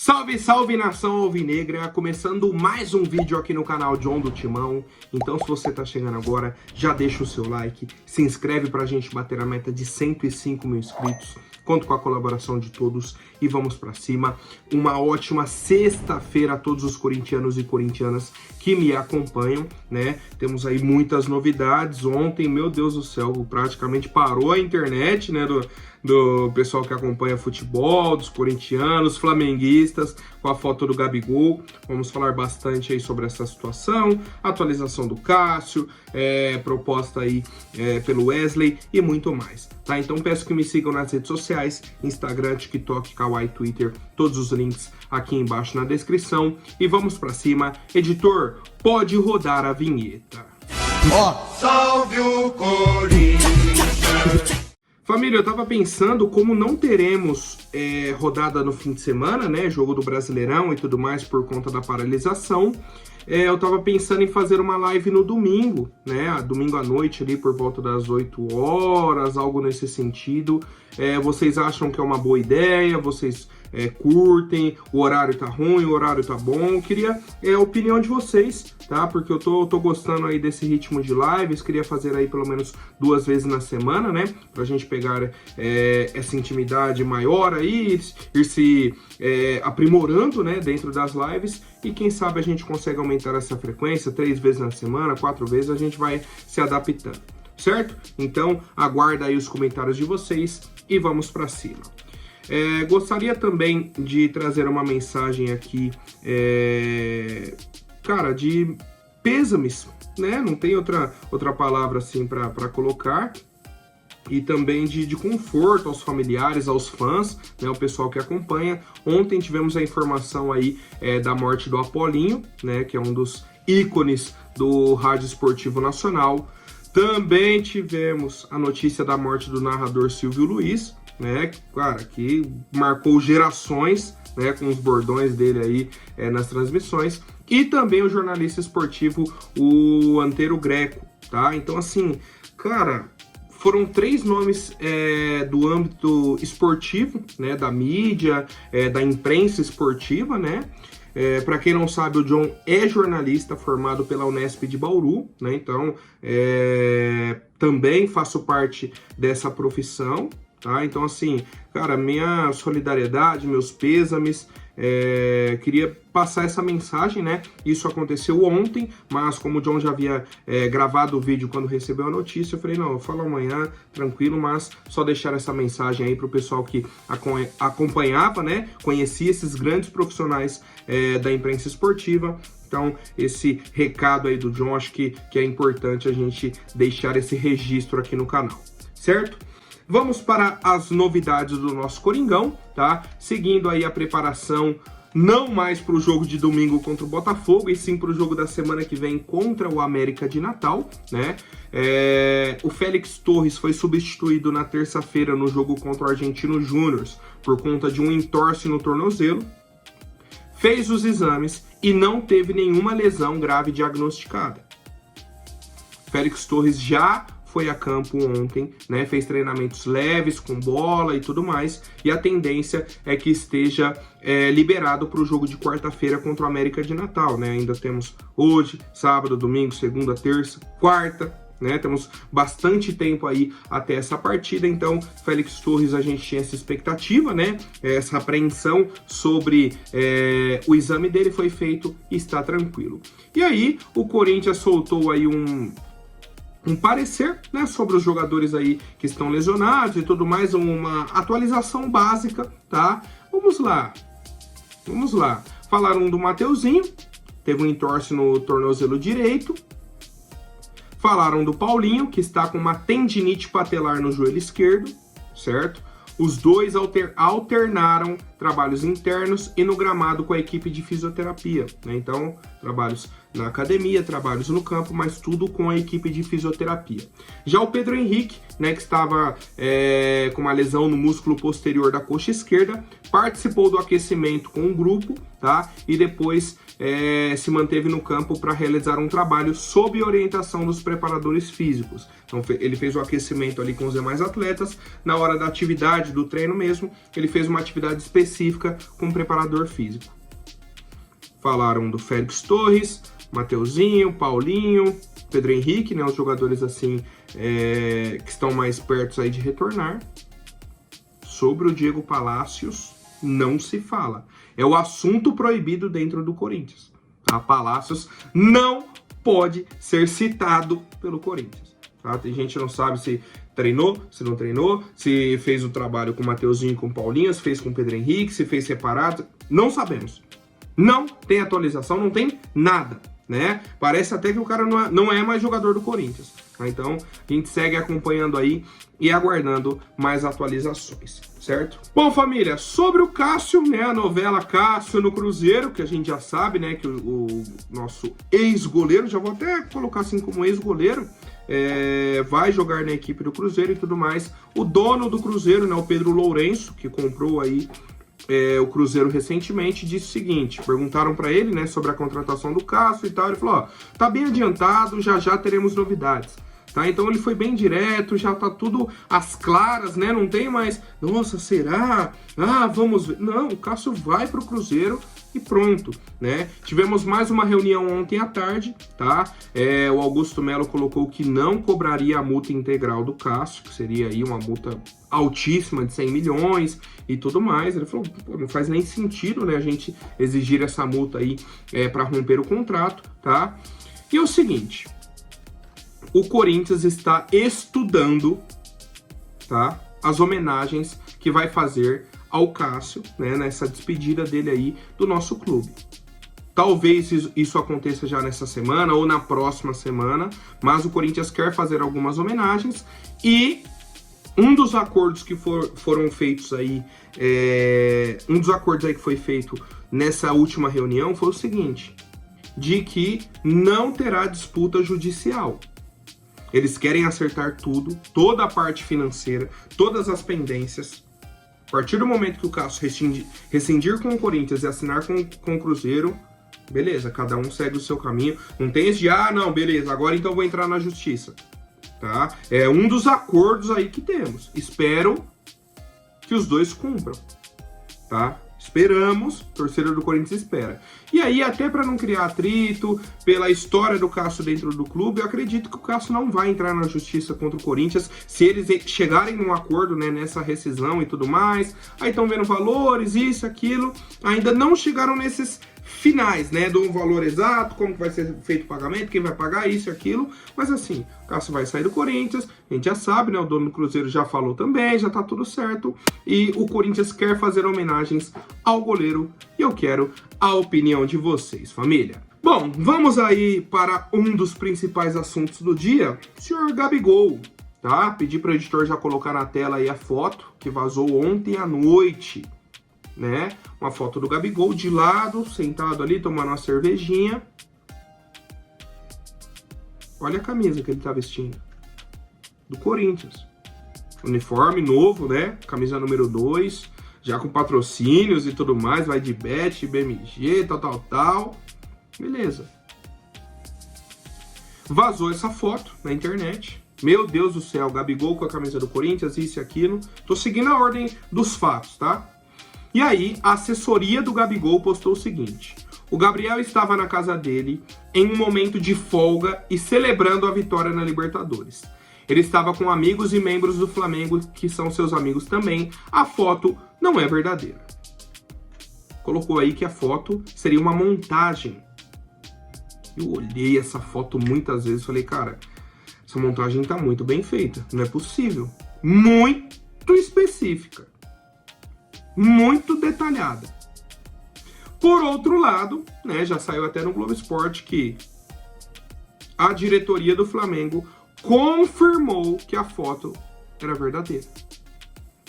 Salve, salve nação alvinegra, começando mais um vídeo aqui no canal John do Timão. Então se você tá chegando agora, já deixa o seu like, se inscreve pra gente bater a meta de 105 mil inscritos. Conto com a colaboração de todos e vamos pra cima. Uma ótima sexta-feira a todos os corintianos e corintianas que me acompanham, né? Temos aí muitas novidades. Ontem, meu Deus do céu, praticamente parou a internet, né, do pessoal que acompanha futebol, dos corintianos, flamenguistas, com a foto do Gabigol. Vamos falar bastante aí sobre essa situação, atualização do Cássio, proposta aí pelo Wesley e muito mais, tá? Então peço que me sigam nas redes sociais, Instagram, TikTok, Kawaii, Twitter, todos os links aqui embaixo na descrição. E vamos pra cima. Editor, pode rodar a vinheta. Salve o Corinthians! Família, eu tava pensando como não teremos rodada no fim de semana, né? Jogo do Brasileirão e tudo mais por conta da paralisação. Eu tava pensando em fazer uma live no domingo, né? Domingo à noite ali por volta das 8 horas, algo nesse sentido. Vocês acham que é uma boa ideia? Vocês curtem? O horário tá ruim, o horário tá bom? Queria a opinião de vocês, tá? Porque eu tô gostando aí desse ritmo de lives. Queria fazer aí pelo menos 2 vezes na semana, né? Pra gente pegar essa intimidade maior aí, ir se aprimorando, né? Dentro das lives. E quem sabe a gente consegue aumentar essa frequência 3 vezes na semana, 4 vezes, a gente vai se adaptando, certo? Então, aguarda aí os comentários de vocês e vamos pra cima. Gostaria também de trazer uma mensagem aqui, cara, de pêsames, né? Não tem outra palavra assim pra colocar. E também de conforto aos familiares, aos fãs, né, o pessoal que acompanha. Ontem tivemos a informação aí da morte do Apolinho, né, que é um dos ícones do Rádio Esportivo Nacional. Também tivemos a notícia da morte do narrador Silvio Luiz, né, cara, que marcou gerações, né, com os bordões dele aí nas transmissões. E também o jornalista esportivo, o Antero Greco, tá? Então, assim, cara, foram 3 nomes do âmbito esportivo, né, da mídia, da imprensa esportiva, né? Para quem não sabe, o John é jornalista formado pela Unesp de Bauru, né? Então, também faço parte dessa profissão, tá? Então, assim, cara, minha solidariedade, meus pêsames, queria passar essa mensagem, né? Isso aconteceu ontem, mas como o John já havia gravado o vídeo quando recebeu a notícia, eu falei, não, eu falo amanhã, tranquilo, mas só deixar essa mensagem aí pro pessoal que acompanhava, né? Conhecia esses grandes profissionais da imprensa esportiva. Então, esse recado aí do John, acho que é importante a gente deixar esse registro aqui no canal, certo? Vamos para as novidades do nosso Coringão, tá? Seguindo aí a preparação, não mais para o jogo de domingo contra o Botafogo, e sim para o jogo da semana que vem contra o América de Natal, né? O Félix Torres foi substituído na terça-feira no jogo contra o Argentino Júnior por conta de um entorse no tornozelo. Fez os exames e não teve nenhuma lesão grave diagnosticada. Félix Torres já foi a campo ontem, né? Fez treinamentos leves com bola e tudo mais, e a tendência é que esteja liberado para o jogo de quarta-feira contra o América de Natal, né? Ainda temos hoje, sábado, domingo, segunda, terça, quarta, né? Temos bastante tempo aí até essa partida. Então, Félix Torres, a gente tinha essa expectativa, né? Essa apreensão sobre o exame dele foi feito e está tranquilo. E aí, o Corinthians soltou aí um parecer, né, sobre os jogadores aí que estão lesionados e tudo mais, uma atualização básica, tá? Vamos lá. Falaram do Mateuzinho, teve um entorse no tornozelo direito. Falaram do Paulinho, que está com uma tendinite patelar no joelho esquerdo, certo? Os dois alternaram trabalhos internos e no gramado com a equipe de fisioterapia, né? Então, trabalhos na academia, trabalhos no campo, mas tudo com a equipe de fisioterapia. Já o Pedro Henrique, né, que estava com uma lesão no músculo posterior da coxa esquerda, participou do aquecimento com o grupo, tá? E depois se manteve no campo para realizar um trabalho sob orientação dos preparadores físicos. Então ele fez o aquecimento ali com os demais atletas. Na hora da atividade, do treino mesmo, ele fez uma atividade específica específica com o preparador físico. Falaram do Félix Torres, Mateuzinho, Paulinho, Pedro Henrique, né, os jogadores assim que estão mais perto aí de retornar. Sobre o Diego Palacios, não se fala. É o assunto proibido dentro do Corinthians. A Palacios não pode ser citado pelo Corinthians. Tá? Tem gente que não sabe se treinou, se não treinou, se fez o trabalho com o Mateuzinho e com o Paulinho, se fez com o Pedro Henrique, se fez separado. Não sabemos. Não tem atualização, não tem nada, né? Parece até que o cara não é mais jogador do Corinthians. Tá? Então, a gente segue acompanhando aí e aguardando mais atualizações, certo? Bom, família, sobre o Cássio, né? A novela Cássio no Cruzeiro, que a gente já sabe, né? Que o nosso ex-goleiro, já vou até colocar assim como ex-goleiro, vai jogar na equipe do Cruzeiro e tudo mais. O dono do Cruzeiro, né? O Pedro Lourenço, que comprou aí o Cruzeiro recentemente, disse o seguinte, perguntaram para ele, né, sobre a contratação do Cássio e tal, ele falou, ó, tá bem adiantado, já teremos novidades, tá? Então ele foi bem direto, já tá tudo às claras, né, não tem mais, nossa, será? Ah, vamos ver. Não, o Cássio vai pro Cruzeiro e pronto, né? Tivemos mais uma reunião ontem à tarde, tá? O Augusto Melo colocou que não cobraria a multa integral do Cássio, que seria aí uma multa altíssima de 100 milhões e tudo mais. Ele falou, pô, não faz nem sentido, né, a gente exigir essa multa aí para romper o contrato, tá? E é o seguinte, o Corinthians está estudando, tá, as homenagens que vai fazer ao Cássio, né, nessa despedida dele aí do nosso clube. Talvez isso aconteça já nessa semana ou na próxima semana, mas o Corinthians quer fazer algumas homenagens e um dos acordos que foram feitos aí, um dos acordos aí que foi feito nessa última reunião foi o seguinte, de que não terá disputa judicial. Eles querem acertar tudo, toda a parte financeira, todas as pendências. A partir do momento que o Cássio rescindir com o Corinthians e assinar com o Cruzeiro, beleza, cada um segue o seu caminho. Não tem esse de, não, beleza, agora então vou entrar na justiça. Tá? É um dos acordos aí que temos. Espero que os dois cumpram. Tá? Esperamos, torcedor do Corinthians espera. E aí, até para não criar atrito, pela história do Cássio dentro do clube, eu acredito que o Cássio não vai entrar na justiça contra o Corinthians se eles chegarem num acordo, né, nessa rescisão e tudo mais. Aí estão vendo valores, isso, aquilo. Ainda não chegaram nesses finais, né, do valor exato, como que vai ser feito o pagamento, quem vai pagar isso e aquilo, mas assim, o Cássio vai sair do Corinthians, a gente já sabe, né, o dono do Cruzeiro já falou também, já tá tudo certo, e o Corinthians quer fazer homenagens ao goleiro, e eu quero a opinião de vocês, família. Bom, vamos aí para um dos principais assuntos do dia, senhor Gabigol, tá? Pedi para o editor já colocar na tela aí a foto que vazou ontem à noite, né? Uma foto do Gabigol de lado, sentado ali, tomando uma cervejinha. Olha a camisa que ele tá vestindo. Do Corinthians. Uniforme novo, né? Camisa número 2. Já com patrocínios e tudo mais. Vai de Bet, BMG, tal. Beleza. Vazou essa foto na internet. Meu Deus do céu, Gabigol com a camisa do Corinthians, isso e aquilo. Tô seguindo a ordem dos fatos, tá? E aí, a assessoria do Gabigol postou o seguinte. O Gabriel estava na casa dele em um momento de folga e celebrando a vitória na Libertadores. Ele estava com amigos e membros do Flamengo, que são seus amigos também. A foto não é verdadeira. Colocou aí que a foto seria uma montagem. Eu olhei essa foto muitas vezes e falei, cara, essa montagem tá muito bem feita. Não é possível. Muito específica. Muito detalhada. Por outro lado, né, já saiu até no Globo Esporte que a diretoria do Flamengo confirmou que a foto era verdadeira.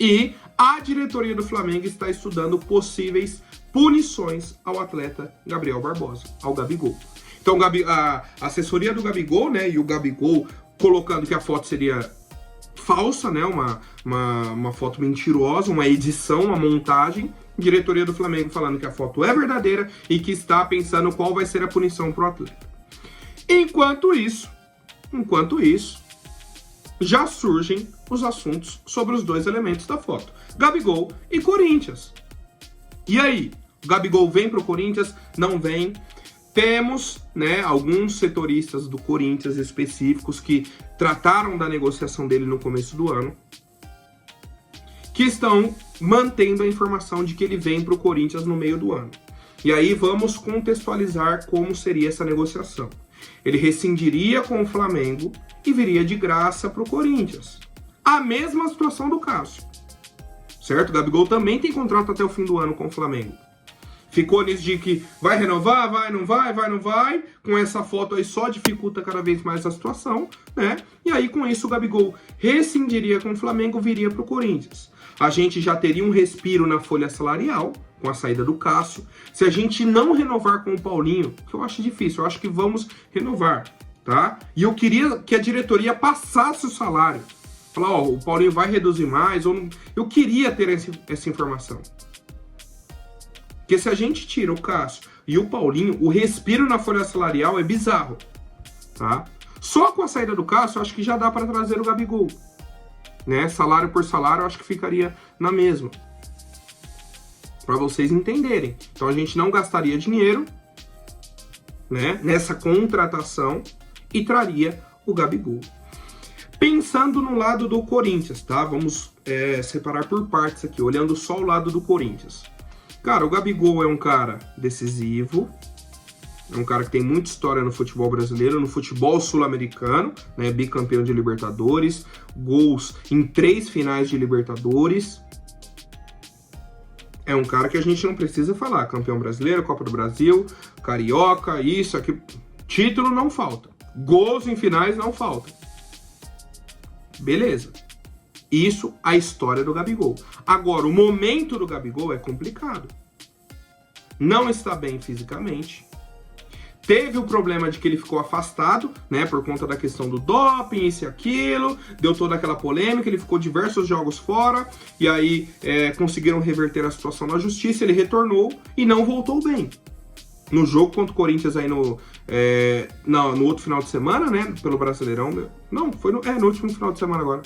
E a diretoria do Flamengo está estudando possíveis punições ao atleta Gabriel Barbosa, ao Gabigol. Então a assessoria do Gabigol, né, e o Gabigol colocando que a foto seria falsa, né, uma foto mentirosa, uma edição, uma montagem. Diretoria do Flamengo falando que a foto é verdadeira e que está pensando qual vai ser a punição para o atleta. Enquanto isso, já surgem os assuntos sobre os dois elementos da foto, Gabigol e Corinthians. E aí? O Gabigol vem pro Corinthians? Não vem? Temos, né, alguns setoristas do Corinthians específicos que trataram da negociação dele no começo do ano, que estão mantendo a informação de que ele vem pro Corinthians no meio do ano. E aí vamos contextualizar como seria essa negociação. Ele rescindiria com o Flamengo e viria de graça pro Corinthians. A mesma situação do Cássio, certo? O Gabigol também tem contrato até o fim do ano com o Flamengo. Ficou nisso de que vai renovar, vai, não vai. Com essa foto aí só dificulta cada vez mais a situação, né? E aí com isso o Gabigol rescindiria com o Flamengo, viria pro Corinthians. A gente já teria um respiro na folha salarial, com a saída do Cássio. Se a gente não renovar com o Paulinho, que eu acho difícil, eu acho que vamos renovar, tá? E eu queria que a diretoria passasse o salário. Falar, ó, o Paulinho vai reduzir mais, ou não... Eu queria ter essa informação. Porque se a gente tira o Cássio e o Paulinho, o respiro na folha salarial é bizarro, tá? Só com a saída do Cássio, eu acho que já dá para trazer o Gabigol, né? Salário por salário, eu acho que ficaria na mesma. Para vocês entenderem. Então a gente não gastaria dinheiro, né, nessa contratação e traria o Gabigol. Pensando no lado do Corinthians, tá? Vamos separar por partes aqui, olhando só o lado do Corinthians. Cara, o Gabigol é um cara decisivo, é um cara que tem muita história no futebol brasileiro, no futebol sul-americano, né? Bicampeão de Libertadores, gols em 3 finais de Libertadores. É um cara que a gente não precisa falar. Campeão brasileiro, Copa do Brasil, Carioca, isso, aqui. Título não falta. Gols em finais não faltam. Beleza. Isso, a história do Gabigol. Agora, o momento do Gabigol é complicado. Não está bem fisicamente. Teve o problema de que ele ficou afastado, né, por conta da questão do doping, isso e aquilo, deu toda aquela polêmica, ele ficou diversos jogos fora, e aí conseguiram reverter a situação na justiça, ele retornou e não voltou bem. No jogo contra o Corinthians aí no outro final de semana, né, pelo Brasileirão, não, foi no último final de semana agora.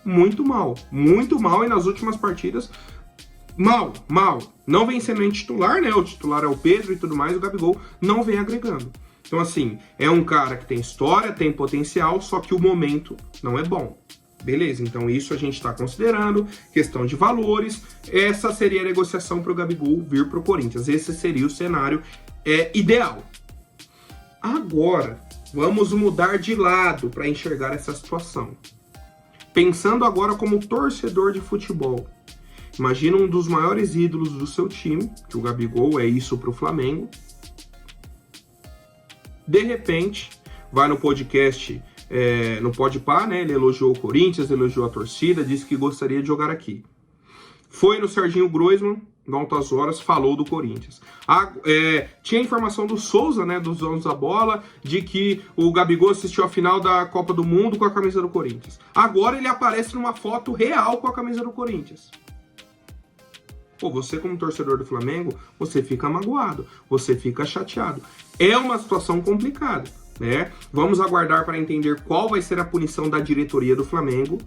Muito mal, e nas últimas partidas, mal. Não vem sendo titular, né? O titular é o Pedro e tudo mais, o Gabigol não vem agregando. Então, assim, é um cara que tem história, tem potencial, só que o momento não é bom. Beleza, então isso a gente está considerando, questão de valores. Essa seria a negociação para o Gabigol vir para o Corinthians. Esse seria o cenário ideal. Agora, vamos mudar de lado para enxergar essa situação. Pensando agora como torcedor de futebol. Imagina um dos maiores ídolos do seu time, que o Gabigol é isso pro Flamengo. De repente, vai no podcast, no Podpah, né? Ele elogiou o Corinthians, elogiou a torcida, disse que gostaria de jogar aqui. Foi no Serginho Groisman, no Altas Horas, falou do Corinthians. Tinha informação do Souza, né, dos Donos da Bola, de que o Gabigol assistiu a final da Copa do Mundo com a camisa do Corinthians. Agora ele aparece numa foto real com a camisa do Corinthians. Pô, você como torcedor do Flamengo, você fica magoado, você fica chateado. É uma situação complicada, né? Vamos aguardar para entender qual vai ser a punição da diretoria do Flamengo.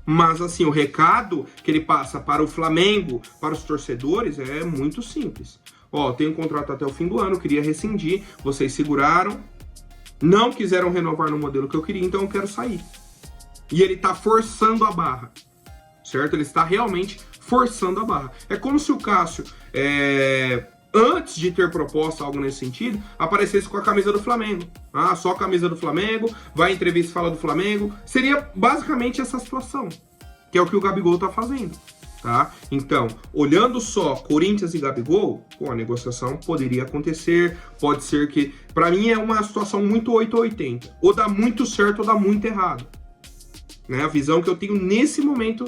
Mas, assim, o recado que ele passa para o Flamengo, para os torcedores, é muito simples. Ó, tenho um contrato até o fim do ano, queria rescindir, vocês seguraram, não quiseram renovar no modelo que eu queria, então eu quero sair. E ele tá forçando a barra, certo? Ele está realmente forçando a barra. É como se o Cássio, antes de ter proposto algo nesse sentido, aparecesse com a camisa do Flamengo. Ah, só a camisa do Flamengo, vai em entrevista e fala do Flamengo. Seria basicamente essa situação, que é o que o Gabigol tá fazendo, tá? Então, olhando só Corinthians e Gabigol, pô, a negociação poderia acontecer, pode ser que... Pra mim é uma situação muito 880. Ou dá muito certo ou dá muito errado. Né? A visão que eu tenho nesse momento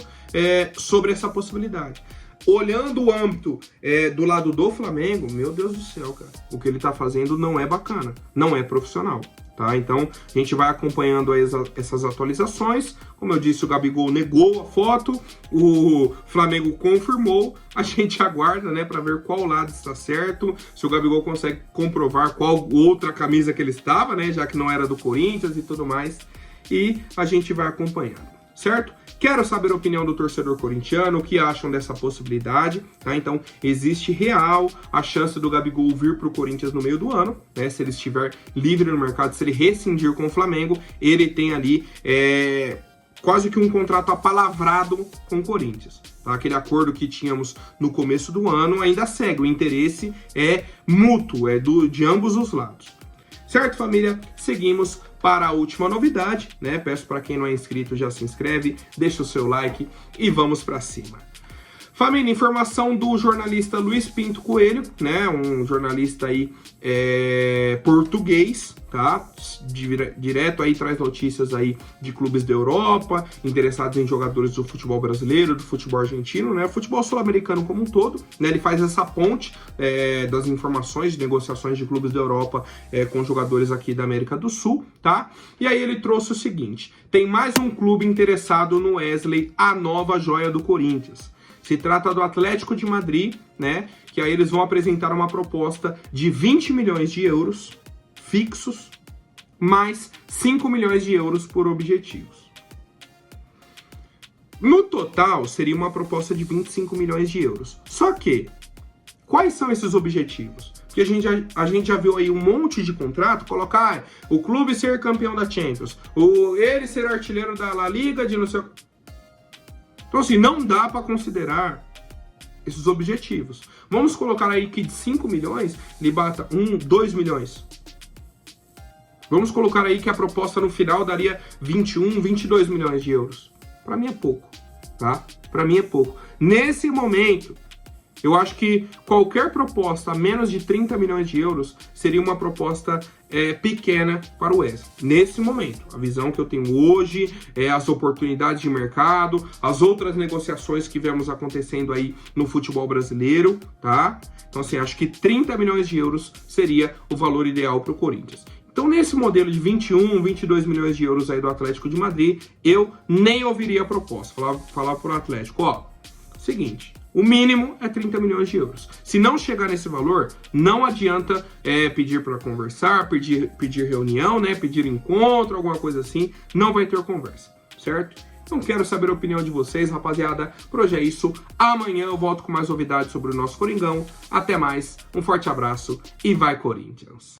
sobre essa possibilidade. Olhando o âmbito do lado do Flamengo, meu Deus do céu, cara, o que ele tá fazendo não é bacana, não é profissional, tá? Então, a gente vai acompanhando essas atualizações. Como eu disse, o Gabigol negou a foto, o Flamengo confirmou, a gente aguarda, né, para ver qual lado está certo, se o Gabigol consegue comprovar qual outra camisa que ele estava, né, já que não era do Corinthians e tudo mais, e a gente vai acompanhando. certo? Quero saber a opinião do torcedor corintiano, o que acham dessa possibilidade, tá? Então, existe real a chance do Gabigol vir pro Corinthians no meio do ano, né? Se ele estiver livre no mercado, se ele rescindir com o Flamengo, ele tem ali quase que um contrato apalavrado com o Corinthians. Tá? Aquele acordo que tínhamos no começo do ano ainda segue, o interesse é mútuo, é de ambos os lados. Certo, família? Seguimos para a última novidade, né? Peço para quem não é inscrito, já se inscreve, deixa o seu like e vamos para cima. Família, informação do jornalista Luiz Pinto Coelho, né? Um jornalista aí português, tá? Direto aí traz notícias aí de clubes da Europa, interessados em jogadores do futebol brasileiro, do futebol argentino, né? Futebol sul-americano como um todo, né? Ele faz essa ponte das informações de negociações de clubes da Europa com jogadores aqui da América do Sul, tá? E aí ele trouxe o seguinte: tem mais um clube interessado no Wesley, a nova joia do Corinthians. Se trata do Atlético de Madrid, né? Que aí eles vão apresentar uma proposta de 20 milhões de euros fixos, mais 5 milhões de euros por objetivos. No total, seria uma proposta de 25 milhões de euros. Só que, quais são esses objetivos? Porque a gente já viu aí um monte de contrato colocar o clube ser campeão da Champions, ele ser artilheiro da La Liga, de não sei... Então, assim, não dá para considerar esses objetivos. Vamos colocar aí que de 5 milhões, ele bata 2 milhões. Vamos colocar aí que a proposta no final daria 21, 22 milhões de euros. Para mim é pouco, tá? Para mim é pouco. Nesse momento, eu acho que qualquer proposta a menos de 30 milhões de euros seria uma proposta pequena para o Wesley. Nesse momento, a visão que eu tenho hoje, as oportunidades de mercado, as outras negociações que vemos acontecendo aí no futebol brasileiro, tá? Então, assim, acho que 30 milhões de euros seria o valor ideal para o Corinthians. Então, nesse modelo de 21, 22 milhões de euros aí do Atlético de Madrid, eu nem ouviria a proposta. Falar para o Atlético, ó, seguinte... O mínimo é 30 milhões de euros. Se não chegar nesse valor, não adianta pedir para conversar, pedir reunião, né? Pedir encontro, alguma coisa assim. Não vai ter conversa, certo? Então quero saber a opinião de vocês, rapaziada. Por hoje é isso. Amanhã eu volto com mais novidades sobre o nosso Coringão. Até mais, um forte abraço e vai Corinthians!